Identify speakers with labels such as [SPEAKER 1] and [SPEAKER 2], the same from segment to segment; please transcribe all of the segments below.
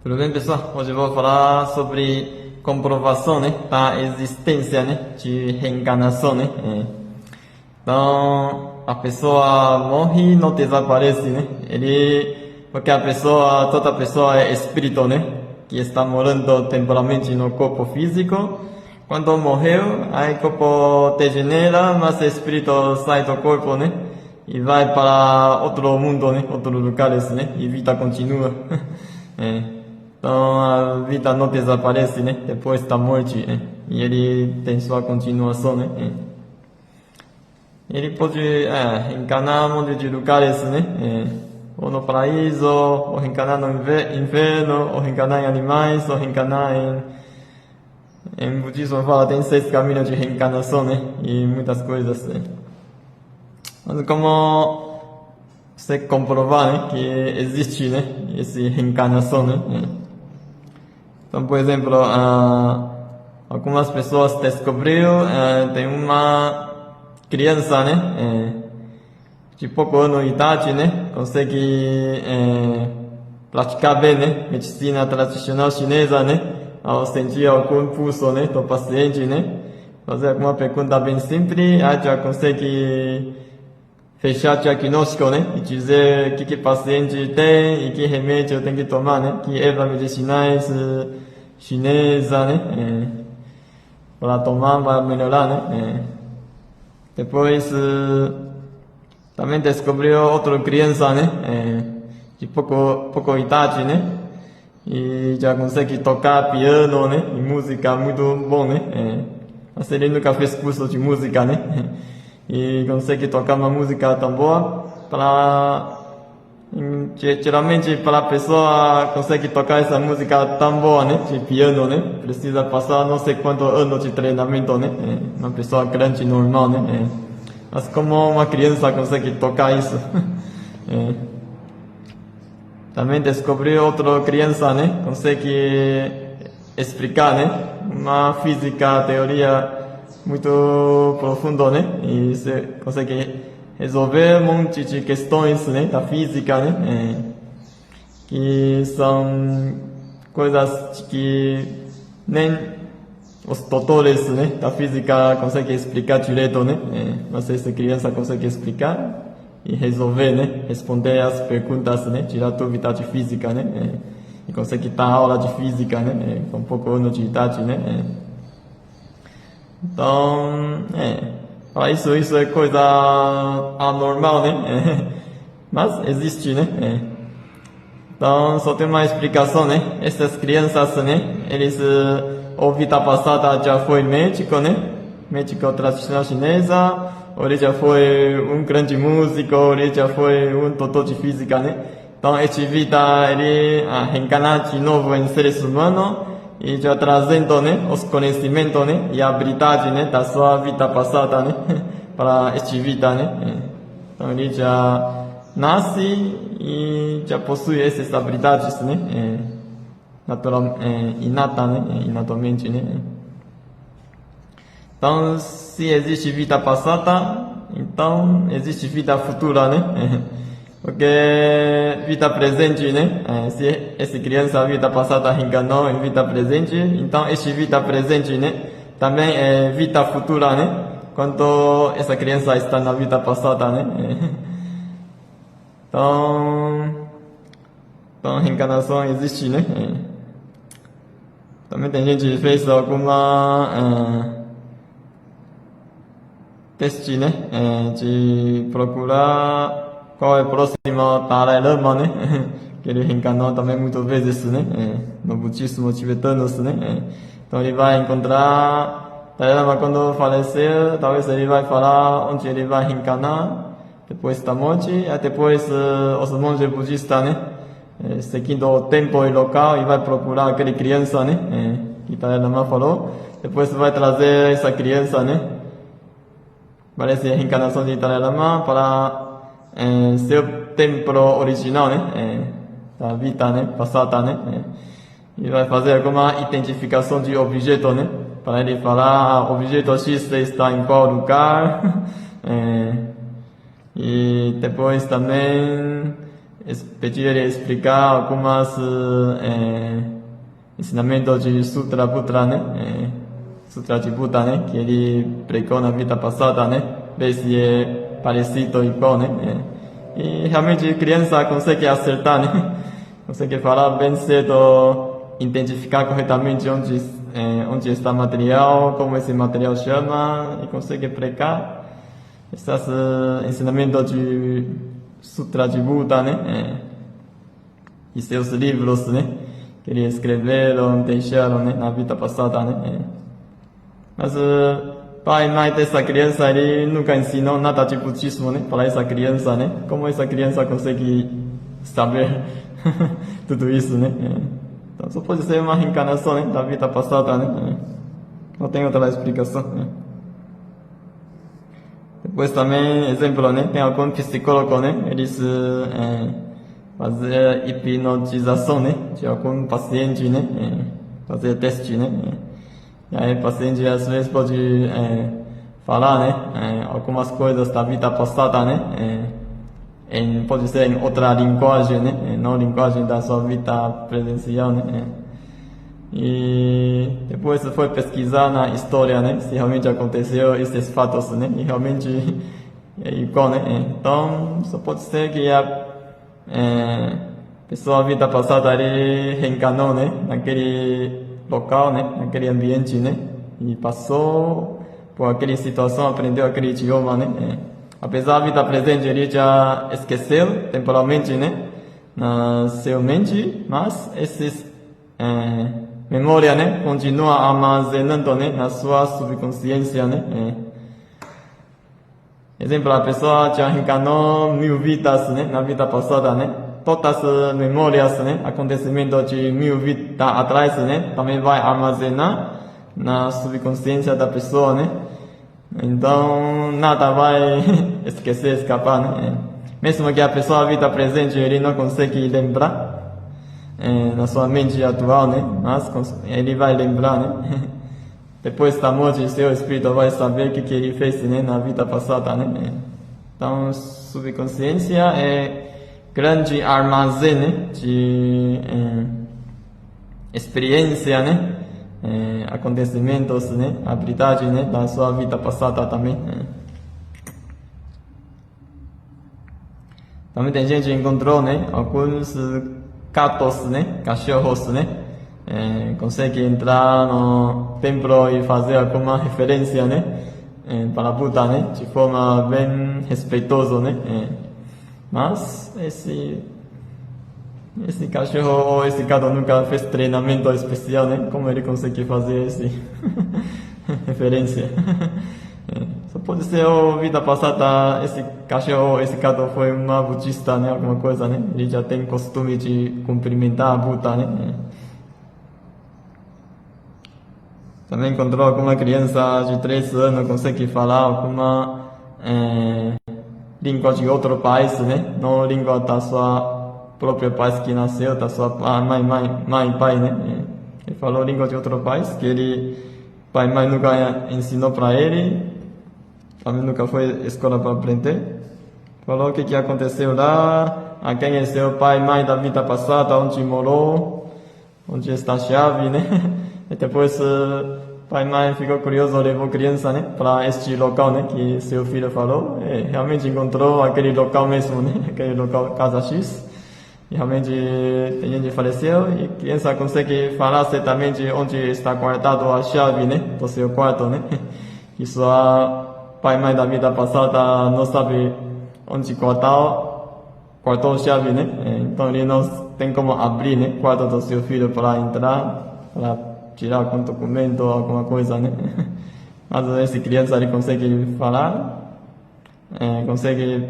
[SPEAKER 1] Tudo bem, pessoal? Hoje eu vou falar sobre comprovação, né, da existência, né, de reencarnação, né. Então, a pessoa morre e não desaparece, né. Porque toda pessoa é espírito, né, que está morando temporalmente no corpo físico. Quando morreu, aí o corpo degenera, mas o espírito sai do corpo, né, e vai para outro mundo, né, outros lugares, né, e a vida continua. Então a vida não desaparece, né, depois da morte, e ele tem sua continuação, né. Ele pode reencarnar em um monte de lugares, né, ou no paraíso, ou reencarnar no inferno, ou reencarnar em animais, ou reencarnar em budismo fala tem 6 caminhos de reencarnação, né, e muitas coisas, né. Mas como você comprovar, né, que existe, né, essa reencarnação, né. Então, por exemplo, algumas pessoas descobriram, tem uma criança, né, de pouco ano de idade, né, consegue praticar bem, né, medicina tradicional chinesa, né, ao sentir algum pulso, né, do paciente, né, fazer alguma pergunta bem simples, aí já consegue fechar diagnóstico, né, e dizer o que o paciente tem e que remédio tem que tomar, né, que ervas medicinais chinesa, né, para tomar, para melhorar, né. Depois também descobriu outra criança, né, de pouco idade, né, e já consegue tocar piano, né, e música muito bom, né, mas ele nunca fez curso de música, né, e consegue tocar uma música tão boa geralmente para a pessoa consegue tocar essa música tão boa, né, de piano, né, precisa passar não sei quantos anos de treinamento, né, uma pessoa grande normal, né, mas como uma criança consegue tocar isso. Também descobriu outra criança, né, consegue explicar, né, uma física, teoria muito profunda, né, e você consegue resolver um monte de questões, né, da física, né, que são coisas que nem os doutores, né, da física conseguem explicar direito, né, mas essa criança consegue explicar e resolver, né, responder as perguntas, né, tirar dúvida de física, né, e consegue dar aula de física, né, com pouco ano de idade, né. Então, para isso é coisa anormal, né? Mas existe, né? Então, só tem uma explicação, né? Essas crianças, né? Eles, ou vida passada já foi médico, né? Médico tradicional chinesa, ou ele já foi um grande músico, ou ele já foi um doutor de física, né? Então, essa vida, ele reencarna de novo em seres humanos, e já trazendo, né, os conhecimentos, né, e a habilidade, né, da sua vida passada, né, para esta vida, né. Então ele já nasce e já possui essas habilidades, né, inata, né, inatamente, né. Então, se existe vida passada, então existe vida futura, né. Porque vida presente, né? Se essa criança, a vida passada reencarnou em vida presente, então essa vida presente, né? Também é vida futura, né? Quando essa criança está na vida passada, né? Então reencarnação existe, né? Também tem gente que fez alguma teste, né? De procurar qual é o próximo Dalai Lama, né? Que ele reencarnou também muitas vezes, né? No budismo tibetano, né? Então ele vai encontrar Dalai Lama quando falecer, talvez ele vai falar onde ele vai reencarnar depois da morte, e depois os monges budistas, né? Seguindo o tempo e local, e vai procurar aquela criança, né? Que Dalai Lama falou, depois vai trazer essa criança, né? Parece a reencarnação de Dalai Lama para seu templo original, né, da vida, né, passada, né, e vai fazer alguma identificação de objeto, né, para ele falar objeto X está em qual lugar, e depois também pedi ele explicar algumas ensinamentos de Sutra Buddha, né? Sutra de Buda, né? Que ele pregou na vida passada, né? Ver se é parecido igual, né? E realmente a criança consegue acertar, né? Consegue falar bem cedo, identificar corretamente onde está o material, como esse material chama, e consegue pregar esses ensinamentos de Sutra de Buda, né? E seus livros, né? Que ele escreveram, deixaram, né? Na vida passada, né? Mas pai e mãe dessa criança, ele nunca ensinou nada de budismo, né? Para essa criança, né? Como essa criança consegue saber tudo isso, né? Então só pode ser uma reencarnação, né? Da vida passada, né? Não tem outra explicação, né? Depois também, exemplo, né? Tem algum psicólogo, né? Eles fazer hipnotização, né? De algum paciente, né? Fazer teste, né? E aí o paciente às vezes pode falar, né? Algumas coisas da vida passada, né? Pode ser em outra linguagem, né? Não linguagem da sua vida presencial, né? E depois foi pesquisar na história, né? Se realmente aconteceu esses fatos, né? E realmente é igual, né? Então só pode ser que a pessoa vida passada ele reencarnou, né? Naquele local, né? Naquele ambiente, né? E passou por aquela situação, aprendeu aquele idioma, né? Apesar da vida presente ele já esqueceu temporalmente, né? Na sua mente, mas esses memória, né? Continua armazenando, né? Na sua subconsciência, né? Exemplo, a pessoa já reencarnou 1000 vidas, né? Na vida passada, né? Todas as memórias, né? Acontecimentos de 1000 vidas atrás, né? Também vai armazenar na subconsciência da pessoa, né? Então, nada vai esquecer, escapar, né? Mesmo que a pessoa, a vida presente, ele não consegue lembrar na sua mente atual, né? Mas ele vai lembrar, né? Depois da morte, seu espírito vai saber o que ele fez, né? Na vida passada, né? Então, subconsciência é grande armazém, né? De experiência, né? Acontecimentos, né? Habilidade, né? Da sua vida passada também. Também tem gente que encontrou, né? Alguns gatos, né? Cachorros, né? Consegue entrar no templo e fazer alguma referência, né? Para Buda, né? De forma bem respeitosa, né? Mas esse cachorro ou esse gato nunca fez treinamento especial, né? Como ele consegue fazer esse referência? Só pode ser a vida passada, esse cachorro ou esse gato foi uma budista, né? Alguma coisa, né? Ele já tem costume de cumprimentar a Buda, né? Também encontrou alguma criança de 3 anos consegue falar alguma língua de outro país, né? Não língua da sua própria país que nasceu, da sua mãe e pai, né? Ele falou língua de outro país que ele pai e mãe nunca ensinou para ele, também nunca foi à escola para aprender. Falou o que aconteceu lá, a quem é seu pai e mãe da vida passada, onde morou, onde está a chave, né? E depois pai e mãe ficou curioso, levou criança, né, para este local, né, que seu filho falou. E realmente encontrou aquele local mesmo, né, aquele local Casa X. E realmente tem gente que faleceu e a criança consegue falar certamente onde está guardado a chave, né, do seu quarto, né. Que sua pai e mãe da vida passada não sabe onde guardou a chave, né. Então ele não tem como abrir, né, o quarto do seu filho para entrar, para tirar algum documento, alguma coisa, né? Mas essa criança ele consegue falar, consegue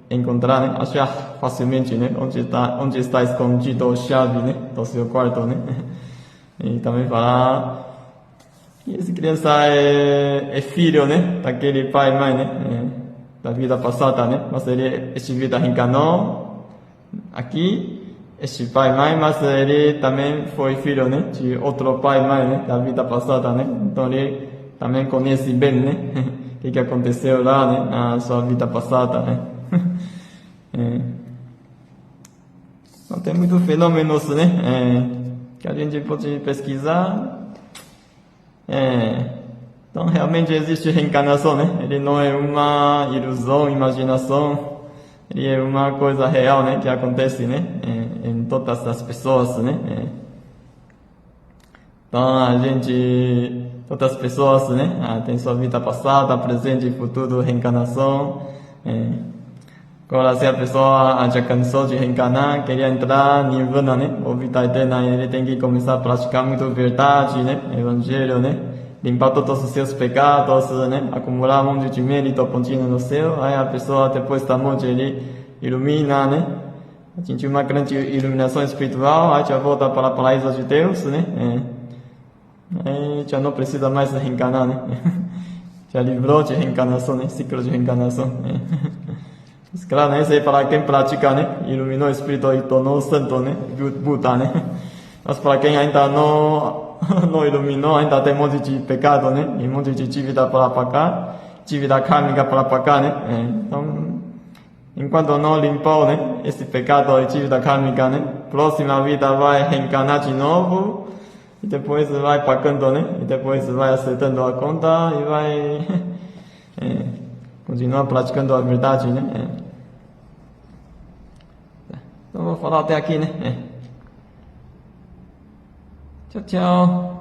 [SPEAKER 1] encontrar, né? Achar facilmente, né? Onde está escondido a chave, né? Do seu quarto, né? E também falar que essa criança é filho, né? Daquele pai e mãe, né? Da vida passada, né? Mas esta vida reencarnou aqui. Este pai e mãe, mas ele também foi filho, né, de outro pai e mãe, né, da vida passada, né, então ele também conhece bem, né, o que aconteceu lá, né, na sua vida passada, né. Então, tem muitos fenômenos, né? Que a gente pode pesquisar. Então, realmente existe reencarnação, né? Ele não é uma ilusão, imaginação. Ele é uma coisa real, né? Que acontece, né? Em todas as pessoas, né? Então, todas as pessoas, né? Tem sua vida passada, presente e futuro, reencarnação. Agora, se a pessoa já cansou de reencarnar, queria entrar em nirvana, né? Ou vida eterna, ele tem que começar a praticar muito verdade, né? Evangelho, né? Limpar todos os seus pecados, né? Acumular um monte de mérito contínuo no céu. Aí a pessoa, depois da morte, ele ilumina, né? Atinge uma grande iluminação espiritual, aí já volta para o paraíso de Deus, né? Aí já não precisa mais reencarnar, né? Já livrou de reencarnação, né? Ciclo de reencarnação. Claro, né? Isso aí para quem pratica, né? Iluminou o espírito e tornou santo, né? Buda, né? Mas para quem ainda não iluminou, ainda tem um monte de pecado, né? E um monte de dívida para pagar, dívida kármica para pagar, né? Então, enquanto não limpou, né? Esse pecado e dívida kármica, né? Próxima vida vai reencarnar de novo e depois vai pagando, né? E depois vai acertando a conta e vai continuar praticando a verdade, né? Então vou falar até aqui, né? Tchau, tchau.